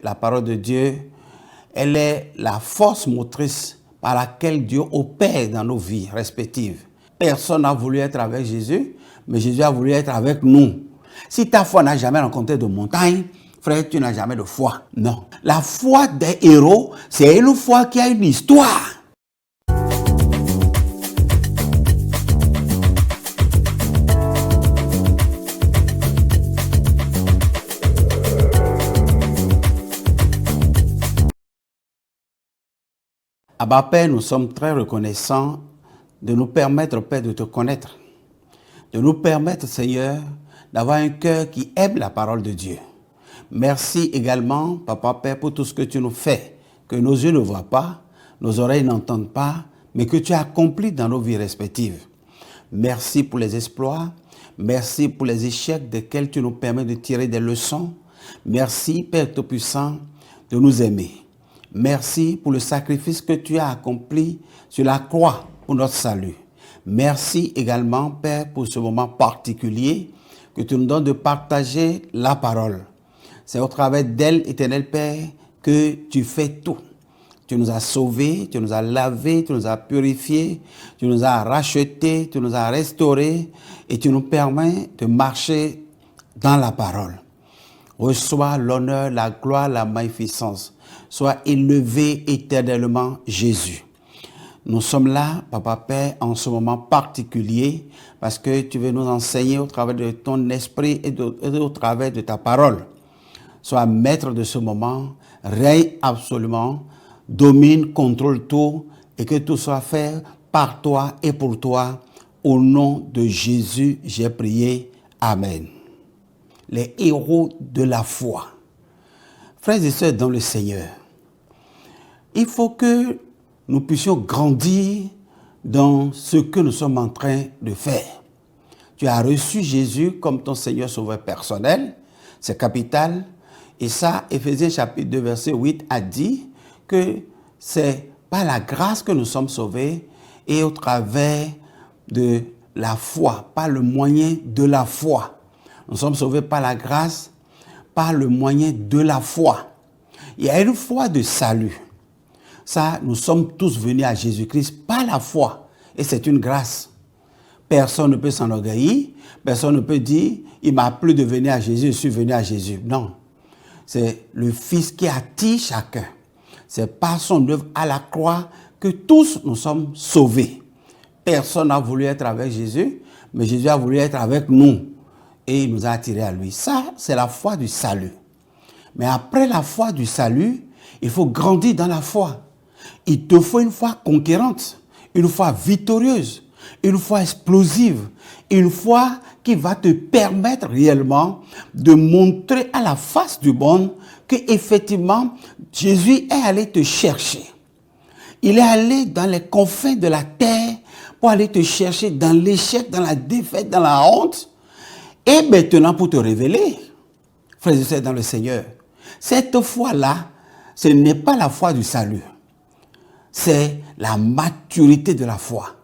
La parole de Dieu, elle est la force motrice par laquelle Dieu opère dans nos vies respectives. Personne n'a voulu être avec Jésus, mais Jésus a voulu être avec nous. Si ta foi n'a jamais rencontré de montagne, frère, tu n'as jamais de foi. Non. La foi des héros, c'est une foi qui a une histoire. Abba Père, nous sommes très reconnaissants de nous permettre, Père, de te connaître. De nous permettre, Seigneur, d'avoir un cœur qui aime la parole de Dieu. Merci également, Papa Père, pour tout ce que tu nous fais, que nos yeux ne voient pas, nos oreilles n'entendent pas, mais que tu as accompli dans nos vies respectives. Merci pour les exploits, merci pour les échecs desquels tu nous permets de tirer des leçons. Merci, Père Tout-Puissant, de nous aimer. Merci pour le sacrifice que tu as accompli sur la croix pour notre salut. Merci également, Père, pour ce moment particulier que tu nous donnes de partager la parole. C'est au travers d'elle, éternel Père, que tu fais tout. Tu nous as sauvés, tu nous as lavés, tu nous as purifiés, tu nous as rachetés, tu nous as restaurés et tu nous permets de marcher dans la parole. Reçois l'honneur, la gloire, la magnificence. Sois élevé éternellement, Jésus. Nous sommes là, Papa Père, en ce moment particulier, parce que tu veux nous enseigner au travers de ton esprit et au travers de ta parole. Sois maître de ce moment, règne absolument, domine, contrôle tout, et que tout soit fait par toi et pour toi. Au nom de Jésus, j'ai prié. Amen. Les héros de la foi. Frères et sœurs dans le Seigneur, il faut que nous puissions grandir dans ce que nous sommes en train de faire. Tu as reçu Jésus comme ton Seigneur Sauveur personnel, c'est capital. Et ça, Éphésiens chapitre 2, verset 8 a dit que c'est par la grâce que nous sommes sauvés et au travers de la foi, par le moyen de la foi. Nous sommes sauvés par la grâce, par le moyen de la foi. Il y a une foi de salut. Ça, nous sommes tous venus à Jésus-Christ par la foi. Et c'est une grâce. Personne ne peut s'enorgueillir. Personne ne peut dire, il m'a plu de venir à Jésus, je suis venu à Jésus. Non. C'est le Fils qui attire chacun. C'est par son œuvre à la croix que tous nous sommes sauvés. Personne n'a voulu être avec Jésus, mais Jésus a voulu être avec nous. Et il nous a attirés à lui. Ça, c'est la foi du salut. Mais après la foi du salut, il faut grandir dans la foi. Il te faut une foi conquérante, une foi victorieuse, une foi explosive, une foi qui va te permettre réellement de montrer à la face du monde que effectivement Jésus est allé te chercher. Il est allé dans les confins de la terre pour aller te chercher dans l'échec, dans la défaite, dans la honte. Et maintenant pour te révéler, frères et sœurs dans le Seigneur, cette foi-là, ce n'est pas la foi du salut. C'est la maturité de la foi.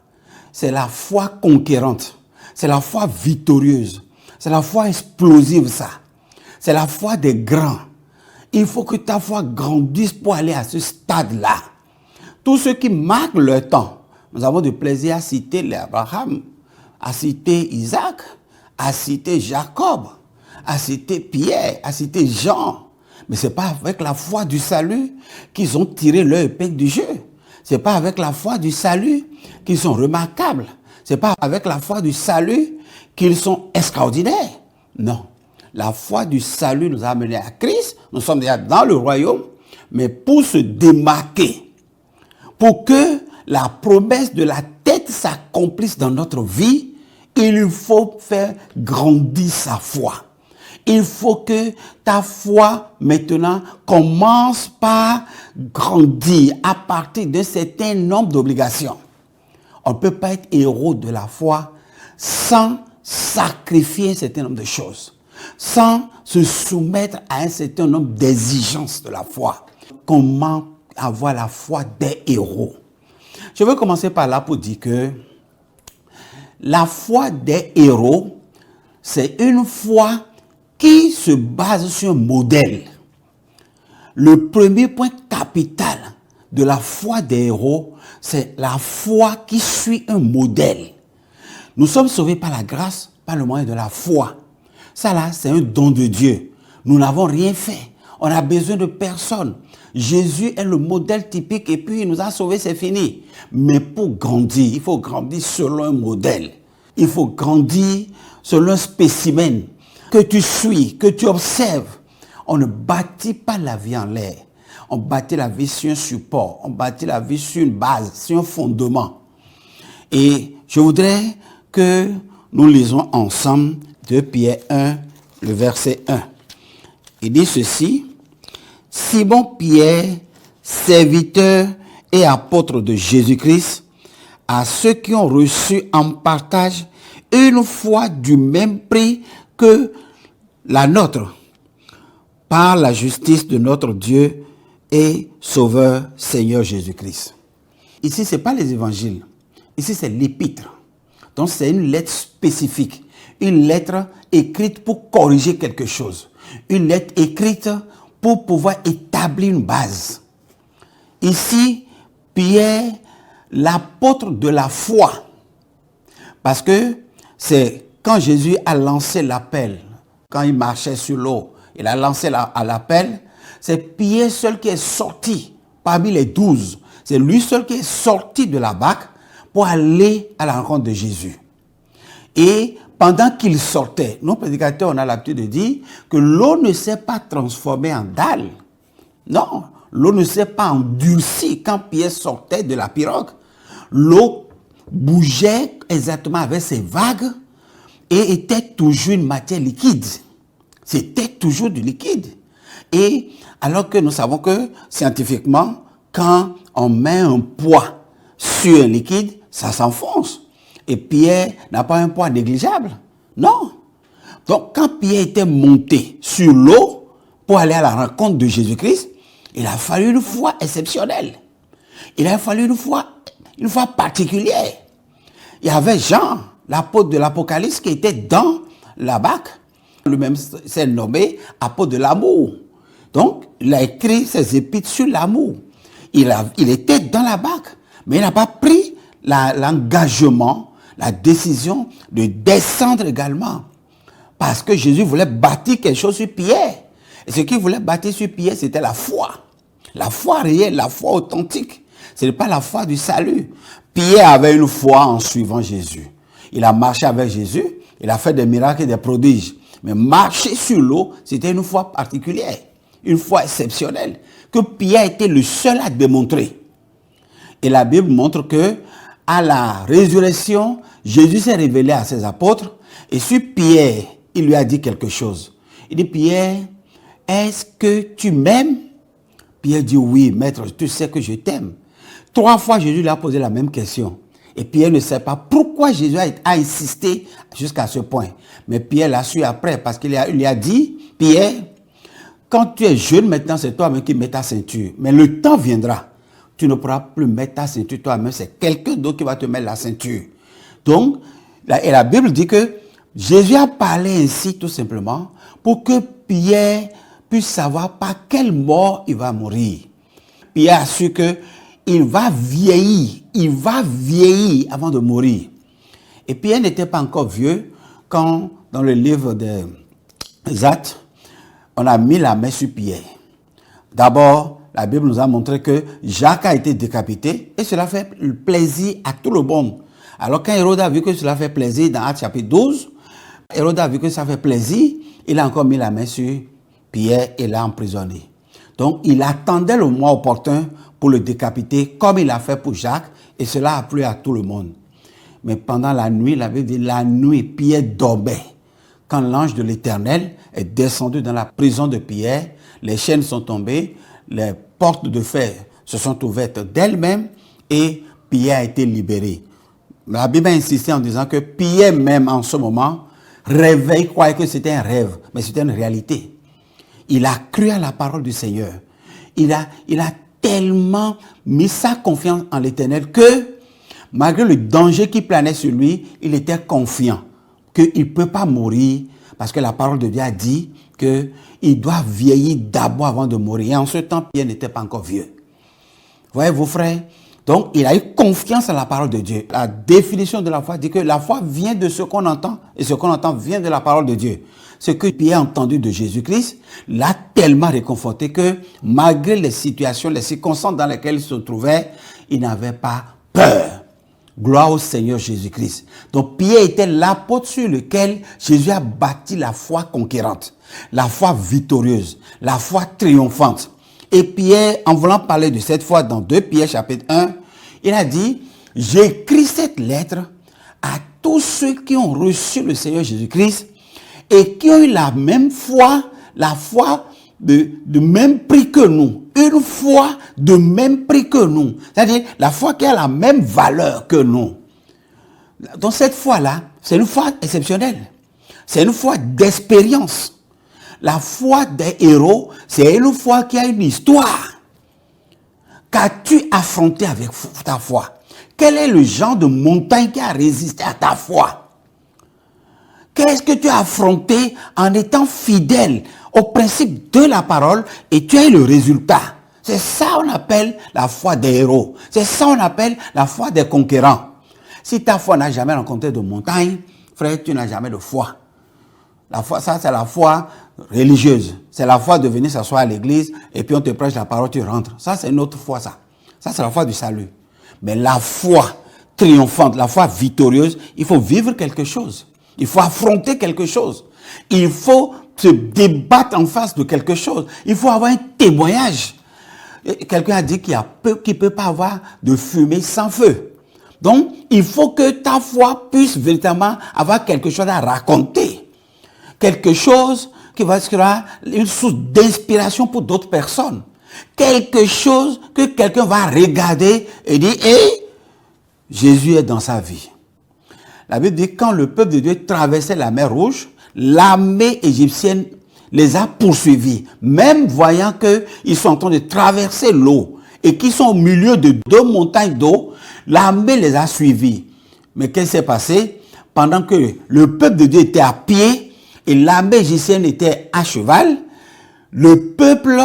C'est la foi conquérante. C'est la foi victorieuse. C'est la foi explosive, ça. C'est la foi des grands. Il faut que ta foi grandisse pour aller à ce stade-là. Tous ceux qui marquent leur temps, nous avons du plaisir à citer Abraham, à citer Isaac, à citer Jacob, à citer Pierre, à citer Jean. Mais ce n'est pas avec la foi du salut qu'ils ont tiré leur épingle du jeu. Ce n'est pas avec la foi du salut qu'ils sont remarquables. Ce n'est pas avec la foi du salut qu'ils sont extraordinaires. Non. La foi du salut nous a amenés à Christ. Nous sommes déjà dans le royaume. Mais pour se démarquer, pour que la promesse de la tête s'accomplisse dans notre vie, il faut faire grandir sa foi. Il faut que ta foi, maintenant, commence par grandir à partir d'un certain nombre d'obligations. On ne peut pas être héros de la foi sans sacrifier un certain nombre de choses, sans se soumettre à un certain nombre d'exigences de la foi. Comment avoir la foi des héros? Je veux commencer par là pour dire que la foi des héros, c'est une foi qui se base sur un modèle. le premier point capital de la foi des héros, c'est la foi qui suit un modèle. Nous sommes sauvés par la grâce, par le moyen de la foi. Ça là, c'est un don de Dieu. Nous n'avons rien fait. On a besoin de personne. Jésus est le modèle typique et puis il nous a sauvés, c'est fini. Mais pour grandir, il faut grandir selon un modèle. Il faut grandir selon un spécimen que tu suis, que tu observes. On ne bâtit pas la vie en l'air. On bâtit la vie sur un support. On bâtit la vie sur une base, sur un fondement. Et je voudrais que nous lisons ensemble 2 Pierre 1, le verset 1. Il dit ceci: Simon Pierre, serviteur et apôtre de Jésus-Christ, à ceux qui ont reçu en partage une foi du même prix que la nôtre, par la justice de notre Dieu et Sauveur Seigneur Jésus-Christ. Ici, ce n'est pas les évangiles. Ici, c'est l'épître. Donc, c'est une lettre spécifique. Une lettre écrite pour corriger quelque chose. Une lettre écrite pour pouvoir établir une base. Ici, Pierre, l'apôtre de la foi. Parce que c'est quand Jésus a lancé l'appel, quand il marchait sur l'eau, il a lancé l'appel, c'est Pierre seul qui est sorti parmi les 12. C'est lui seul qui est sorti de la barque pour aller à la rencontre de Jésus. Et pendant qu'il sortait, nos prédicateurs, on a l'habitude de dire que l'eau ne s'est pas transformée en dalle. Non, l'eau ne s'est pas endurcie quand Pierre sortait de la pirogue. L'eau bougeait exactement avec ses vagues et était toujours une matière liquide. C'était toujours du liquide. Et alors que nous savons que scientifiquement, quand on met un poids sur un liquide, ça s'enfonce. Et Pierre n'a pas un poids négligeable. Non. Donc, quand Pierre était monté sur l'eau pour aller à la rencontre de Jésus-Christ, il a fallu une foi exceptionnelle. Il a fallu une foi particulière. Il y avait Jean, l'apôtre de l'Apocalypse, qui était dans la barque. Lui-même s'est nommé apôtre de l'amour. Donc, il a écrit ses épîtres sur l'amour. Il était dans la barque, mais il n'a pas pris l'engagement, la décision de descendre également. Parce que Jésus voulait bâtir quelque chose sur Pierre. Et ce qu'il voulait bâtir sur Pierre, c'était la foi. La foi réelle, la foi authentique. Ce n'est pas la foi du salut. Pierre avait une foi en suivant Jésus. Il a marché avec Jésus, il a fait des miracles et des prodiges. Mais marcher sur l'eau, c'était une foi particulière, une foi exceptionnelle, que Pierre était le seul à démontrer. Et la Bible montre que à la résurrection, Jésus s'est révélé à ses apôtres et sur Pierre, il lui a dit quelque chose. Il dit: Pierre, est-ce que tu m'aimes? Pierre dit: oui, maître, tu sais que je t'aime. 3 fois, Jésus lui a posé la même question. Et Pierre ne sait pas pourquoi Jésus a insisté jusqu'à ce point. Mais Pierre l'a su après parce qu'il lui a dit: Pierre, quand tu es jeune maintenant, c'est toi-même qui mets ta ceinture. Mais le temps viendra. Tu ne pourras plus mettre ta ceinture toi-même. C'est quelqu'un d'autre qui va te mettre la ceinture. Donc, la Bible dit que Jésus a parlé ainsi tout simplement pour que Pierre puisse savoir par quelle mort il va mourir. Pierre a su que il va vieillir avant de mourir. Et Pierre n'était pas encore vieux quand, dans le livre des Actes, on a mis la main sur Pierre. D'abord, la Bible nous a montré que Jacques a été décapité et cela fait plaisir à tout le monde. Alors quand Hérode a vu que cela fait plaisir dans Actes chapitre 12, Hérode a vu que ça fait plaisir, il a encore mis la main sur Pierre et l'a emprisonné. Donc il attendait le moment opportun pour le décapiter comme il a fait pour Jacques et cela a plu à tout le monde. Mais pendant la nuit, la Bible dit la nuit, Pierre dormait. Quand l'ange de l'Éternel est descendu dans la prison de Pierre, les chaînes sont tombées, les portes de fer se sont ouvertes d'elles-mêmes et Pierre a été libéré. La Bible a insisté en disant que Pierre même en ce moment rêvait, il croyait que c'était un rêve, mais c'était une réalité. Il a cru à la parole du Seigneur. Il a tellement mis sa confiance en l'Éternel que malgré le danger qui planait sur lui, il était confiant qu'il ne peut pas mourir parce que la parole de Dieu a dit qu'il doit vieillir d'abord avant de mourir. Et en ce temps, Pierre n'était pas encore vieux. Voyez vos frères? Donc, il a eu confiance en la parole de Dieu. La définition de la foi dit que la foi vient de ce qu'on entend, et ce qu'on entend vient de la parole de Dieu. Ce que Pierre a entendu de Jésus-Christ l'a tellement réconforté que, malgré les situations, les circonstances dans lesquelles il se trouvait, il n'avait pas peur. Gloire au Seigneur Jésus-Christ. Donc, Pierre était l'apôtre sur lequel Jésus a bâti la foi conquérante, la foi victorieuse, la foi triomphante. Et Pierre, en voulant parler de cette foi dans 2 Pierre chapitre 1, il a dit, j'écris cette lettre à tous ceux qui ont reçu le Seigneur Jésus-Christ et qui ont eu la même foi, la foi de même prix que nous. Une foi de même prix que nous. C'est-à-dire la foi qui a la même valeur que nous. Donc cette foi-là, c'est une foi exceptionnelle. C'est une foi d'expérience. La foi des héros, c'est une foi qui a une histoire. Qu'as-tu affronté avec ta foi? Quel est le genre de montagne qui a résisté à ta foi? Qu'est-ce que tu as affronté en étant fidèle au principe de la parole et tu as eu le résultat? C'est ça qu'on appelle la foi des héros. C'est ça qu'on appelle la foi des conquérants. Si ta foi n'a jamais rencontré de montagne, frère, tu n'as jamais de foi. La foi, ça c'est la foi religieuse. C'est la foi de venir s'asseoir à l'église et puis on te prêche la parole, tu rentres. Ça c'est une autre foi, ça. Ça c'est la foi du salut. Mais la foi triomphante, la foi victorieuse, il faut vivre quelque chose. Il faut affronter quelque chose. Il faut se débattre en face de quelque chose. Il faut avoir un témoignage. Quelqu'un a dit qu'il ne peut pas avoir de fumée sans feu. Donc, il faut que ta foi puisse véritablement avoir quelque chose à raconter. Quelque chose qui va être une source d'inspiration pour d'autres personnes. Quelque chose que quelqu'un va regarder et dire, hé, Jésus est dans sa vie. La Bible dit, quand le peuple de Dieu traversait la mer Rouge, l'armée égyptienne les a poursuivis. Même voyant qu'ils sont en train de traverser l'eau et qu'ils sont au milieu de 2 montagnes d'eau, l'armée les a suivis. Mais qu'est-ce qui s'est passé? Pendant que le peuple de Dieu était à pied et l'armée égyptienne était à cheval, le peuple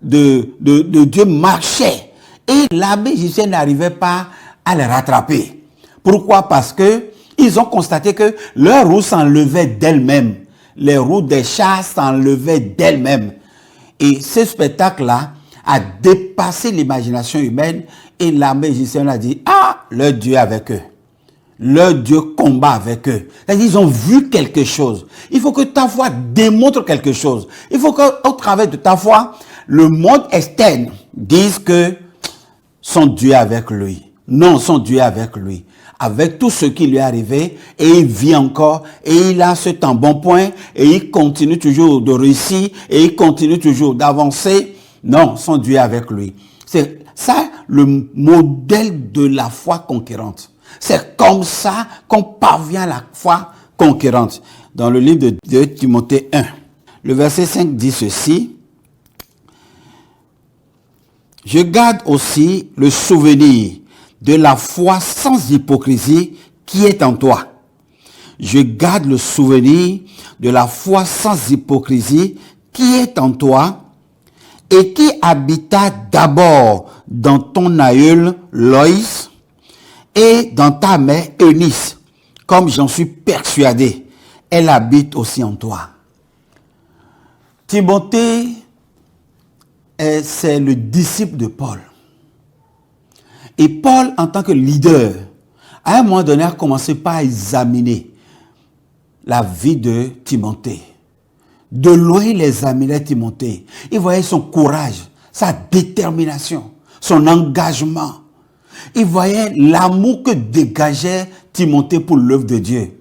de Dieu marchait et l'armée égyptienne n'arrivait pas à les rattraper. Pourquoi? Parce que ils ont constaté que leurs roues s'enlevaient d'elles-mêmes. Les roues des chars s'enlevaient d'elles-mêmes. Et ce spectacle-là a dépassé l'imagination humaine et l'armée égyptienne a dit, ah, leur Dieu est avec eux. Leur Dieu combat avec eux. C'est-à-dire, ils ont vu quelque chose. Il faut que ta foi démontre quelque chose. Il faut qu'au travers de ta foi, le monde externe dise que son Dieu est avec lui. Non, son Dieu est avec lui. Avec tout ce qui lui est arrivé, et il vit encore, et il a ce temps bon point, et il continue toujours de réussir, et il continue toujours d'avancer. Non, son Dieu est avec lui. C'est ça le modèle de la foi conquérante. C'est comme ça qu'on parvient à la foi conquérante. Dans le livre de 2 Timothée 1, le verset 5 dit ceci. Je garde aussi le souvenir de la foi sans hypocrisie qui est en toi. Je garde le souvenir de la foi sans hypocrisie qui est en toi et qui habita d'abord dans ton aïeul Loïs et dans ta mère Eunice, comme j'en suis persuadé. Elle habite aussi en toi. Timothée, c'est le disciple de Paul. Et Paul, en tant que leader, à un moment donné, a commencé par examiner la vie de Timothée. De loin, il examinait Timothée. Il voyait son courage, sa détermination, son engagement. Il voyait l'amour que dégageait Timothée pour l'œuvre de Dieu.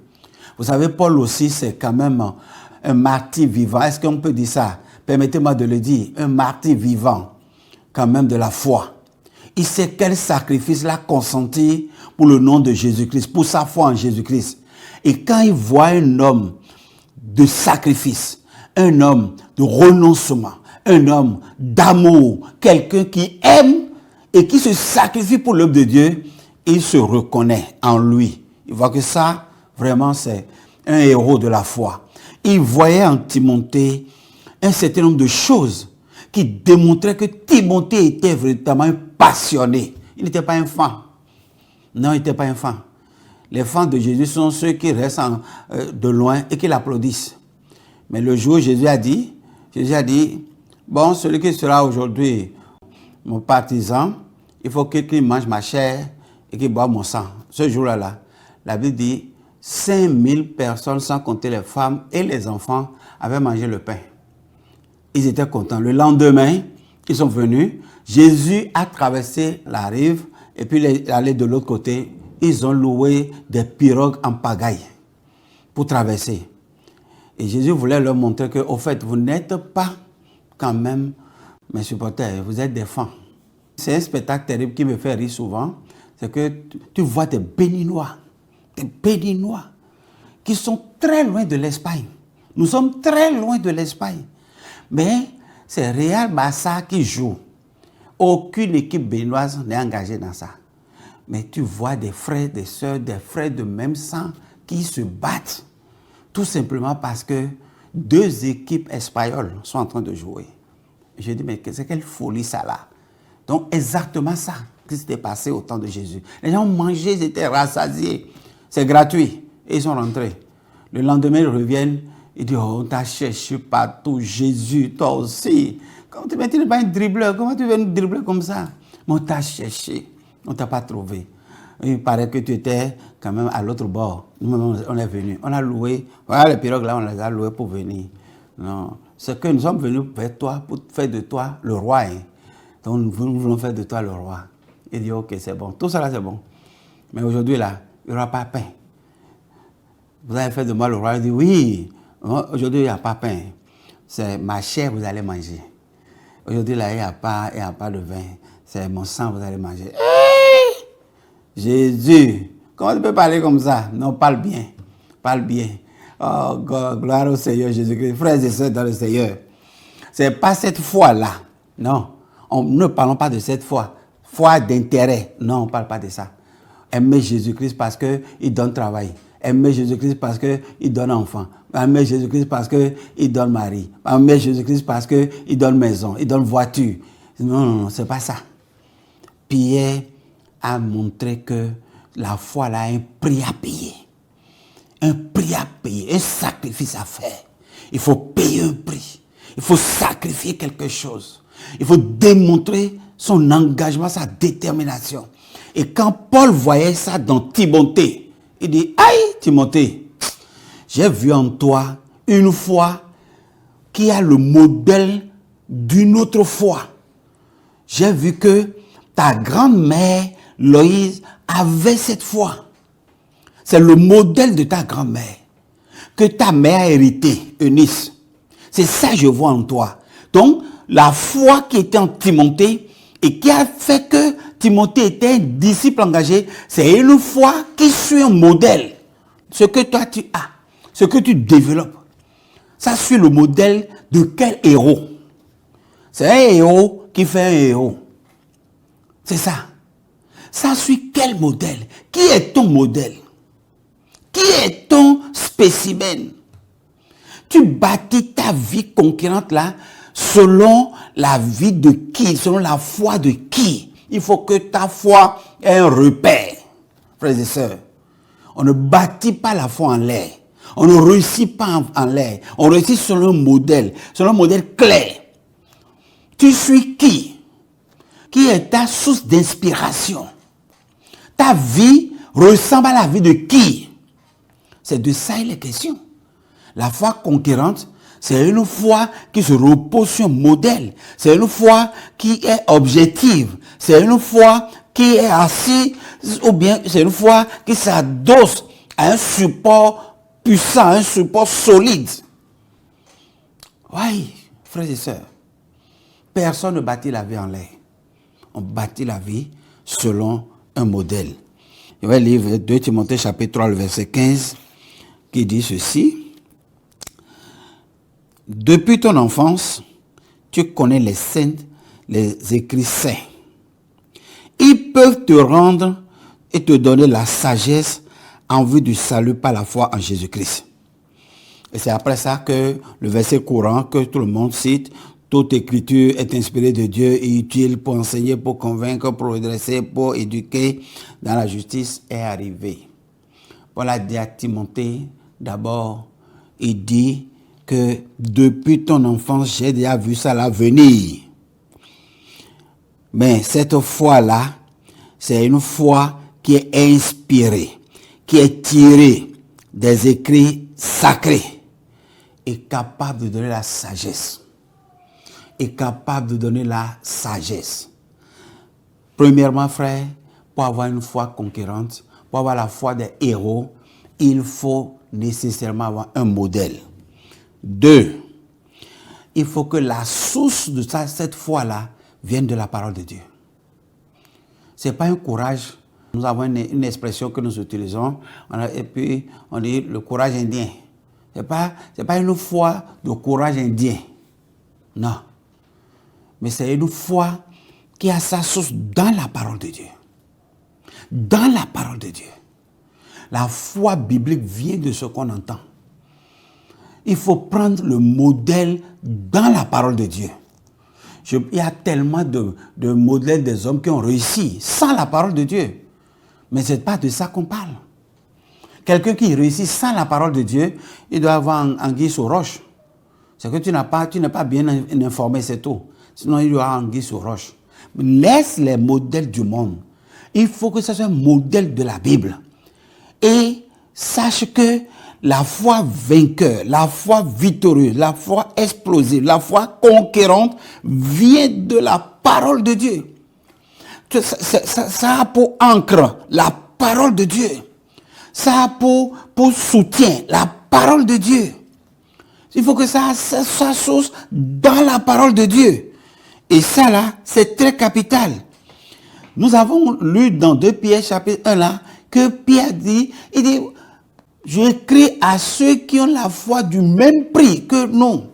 Vous savez, Paul aussi, c'est quand même un martyr vivant. Est-ce qu'on peut dire ça? Permettez-moi de le dire. Un martyr vivant, quand même, de la foi. Il sait quel sacrifice il a consenti pour le nom de Jésus-Christ, pour sa foi en Jésus-Christ. Et quand il voit un homme de sacrifice, un homme de renoncement, un homme d'amour, quelqu'un qui aime et qui se sacrifie pour l'œuvre de Dieu, il se reconnaît en lui. Il voit que ça, vraiment, c'est un héros de la foi. Il voyait en Timothée un certain nombre de choses qui démontraient que Timothée était véritablement un passionné. Il n'était pas un fan. Non, il n'était pas un fan. Les fans de Jésus sont ceux qui restent de loin et qui l'applaudissent. Mais le jour où Jésus a dit, bon, celui qui sera aujourd'hui mon partisan, il faut qu'il mange ma chair et qu'il boive mon sang. Ce jour-là, la Bible dit, 5000 personnes, sans compter les femmes et les enfants, avaient mangé le pain. Ils étaient contents. Le lendemain, ils sont venus. Jésus a traversé la rive et puis il est allé de l'autre côté. Ils ont loué des pirogues en pagaille pour traverser. Et Jésus voulait leur montrer que, au fait, vous n'êtes pas quand même mes supporters, vous êtes des fans. C'est un spectacle terrible qui me fait rire souvent. C'est que tu vois des Béninois, qui sont très loin de l'Espagne. Nous sommes très loin de l'Espagne. Mais c'est Real Barça qui joue. Aucune équipe béninoise n'est engagée dans ça. Mais tu vois des frères, des sœurs, des frères de même sang qui se battent. Tout simplement parce que deux équipes espagnoles sont en train de jouer. Je dis, mais c'est quelle folie ça là. Donc exactement ça qui s'était passé au temps de Jésus. Les gens ont mangé, ils étaient rassasiés. C'est gratuit. Et ils sont rentrés. Le lendemain, ils reviennent. Ils disent, oh, on t'a cherché partout, Jésus, toi aussi. Comment tu n'es pas un dribbleur? Comment tu veux nous dribbler comme ça? Mais on t'a cherché. On ne t'a pas trouvé. Il paraît que tu étais quand même à l'autre bord. On est venu. On a loué. Voilà les pirogues là, on les a loués pour venir. Non. C'est que nous sommes venus vers toi pour faire de toi le roi. Hein. Donc nous voulons faire de toi le roi. Il dit, ok, c'est bon. Tout ça là, c'est bon. Mais aujourd'hui là, il n'y aura pas pain. Vous avez fait de moi le roi. Il dit, oui. Aujourd'hui, il n'y a pas pain. C'est ma chair que vous allez manger. Aujourd'hui, là, il n'y a pas de vin. C'est mon sang que vous allez manger. Hey! Jésus, comment tu peux parler comme ça? Non, parle bien. Parle bien. Oh, gloire au Seigneur Jésus-Christ. Frères et sœurs dans le Seigneur. Ce n'est pas cette foi-là. Non. Ne parlons pas de cette foi. Foi d'intérêt. Non, on ne parle pas de ça. Aimer Jésus-Christ parce qu'il donne travail. Aimer Jésus-Christ parce qu'il donne enfant. Aimer Jésus-Christ parce qu'il donne mari. Aimer Jésus-Christ parce qu'il donne maison, il donne voiture. Non, ce n'est pas ça. Pierre a montré que la foi là a un prix à payer. Un prix à payer, un sacrifice à faire. Il faut payer un prix. Il faut sacrifier quelque chose. Il faut démontrer son engagement, sa détermination. Et quand Paul voyait ça dans Timothée, il dit, aïe Timothée, j'ai vu en toi une foi qui a le modèle d'une autre foi. J'ai vu que ta grand-mère, Loïse, avait cette foi. C'est le modèle de ta grand-mère que ta mère a hérité, Eunice. C'est ça que je vois en toi. Donc, la foi qui était en Timothée et qui a fait que Timothée était un disciple engagé, c'est une foi qui suit un modèle. Ce que toi tu as, ce que tu développes, ça suit le modèle de quel héros? C'est un héros qui fait un héros. C'est ça. Ça suit quel modèle? Qui est ton modèle? Qui est ton spécimen? Tu bâtis ta vie conquérante là selon la vie de qui? Selon la foi de qui? Il faut que ta foi ait un repère, frères et sœurs. On ne bâtit pas la foi en l'air. On ne réussit pas en l'air. On réussit selon un modèle clair. Tu suis qui? Qui est ta source d'inspiration? Ta vie ressemble à la vie de qui? C'est de ça il est question. La foi conquérante, c'est une foi qui se repose sur un modèle. C'est une foi qui est objective. C'est une foi qui est assise, ou bien c'est une foi qui s'adosse à un support puissant, un support solide. Oui, frères et sœurs, personne ne bâtit la vie en l'air. On bâtit la vie selon un modèle. Je vais lire 2 Timothée chapitre 3, le verset 15, qui dit ceci. Depuis ton enfance, tu connais les saints, les écrits saints. Ils peuvent te rendre et te donner la sagesse en vue du salut par la foi en Jésus-Christ. Et c'est après ça que le verset courant que tout le monde cite, toute écriture est inspirée de Dieu et utile pour enseigner, pour convaincre, pour redresser, pour éduquer dans la justice est arrivé. Paul a dit à Timothée, d'abord, il dit que depuis ton enfance, j'ai déjà vu ça là venir. Mais cette foi-là, c'est une foi qui est inspirée, qui est tirée des écrits sacrés et capable de donner la sagesse. Est capable de donner la sagesse. Premièrement, frère, pour avoir une foi conquérante, pour avoir la foi des héros, il faut nécessairement avoir un modèle. 2, il faut que la source de cette foi-là vienne de la parole de Dieu. Ce n'est pas un courage. Nous avons une expression que nous utilisons, et puis on dit le courage indien. Ce n'est pas une foi de courage indien. Non. Mais c'est une foi qui a sa source dans la parole de Dieu. Dans la parole de Dieu. La foi biblique vient de ce qu'on entend. Il faut prendre le modèle dans la parole de Dieu. Il y a tellement de modèles des hommes qui ont réussi sans la parole de Dieu. Mais ce n'est pas de ça qu'on parle. Quelqu'un qui réussit sans la parole de Dieu, il doit avoir anguille sous roche. C'est que tu n'es pas bien informé, c'est tout. Sinon, il y aura anguille sur roche. Laisse les modèles du monde. Il faut que ce soit un modèle de la Bible. Et sache que la foi vainqueur, la foi victorieuse, la foi explosive, la foi conquérante vient de la parole de Dieu. Ça a pour encre la parole de Dieu. Ça a pour soutien la parole de Dieu. Il faut que ça source dans la parole de Dieu. Et ça là, c'est très capital. Nous avons lu dans 2 Pierre chapitre 1 là, que Pierre dit, il dit, j'écris à ceux qui ont la foi du même prix que nous.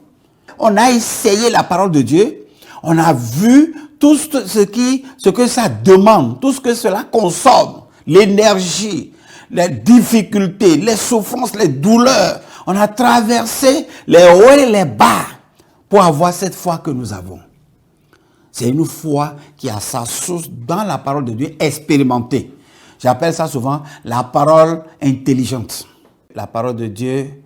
On a essayé la parole de Dieu, on a vu tout ce que ça demande, tout ce que cela consomme, l'énergie, les difficultés, les souffrances, les douleurs. On a traversé les hauts et les bas pour avoir cette foi que nous avons. C'est une foi qui a sa source dans la parole de Dieu expérimentée. J'appelle ça souvent la parole intelligente. La parole de Dieu,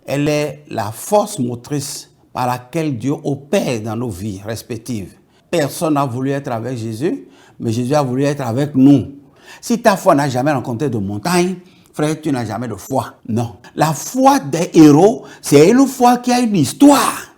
elle est la force motrice par laquelle Dieu opère dans nos vies respectives. Personne n'a voulu être avec Jésus, mais Jésus a voulu être avec nous. Si ta foi n'a jamais rencontré de montagne, frère, tu n'as jamais de foi. Non. La foi des héros, c'est une foi qui a une histoire.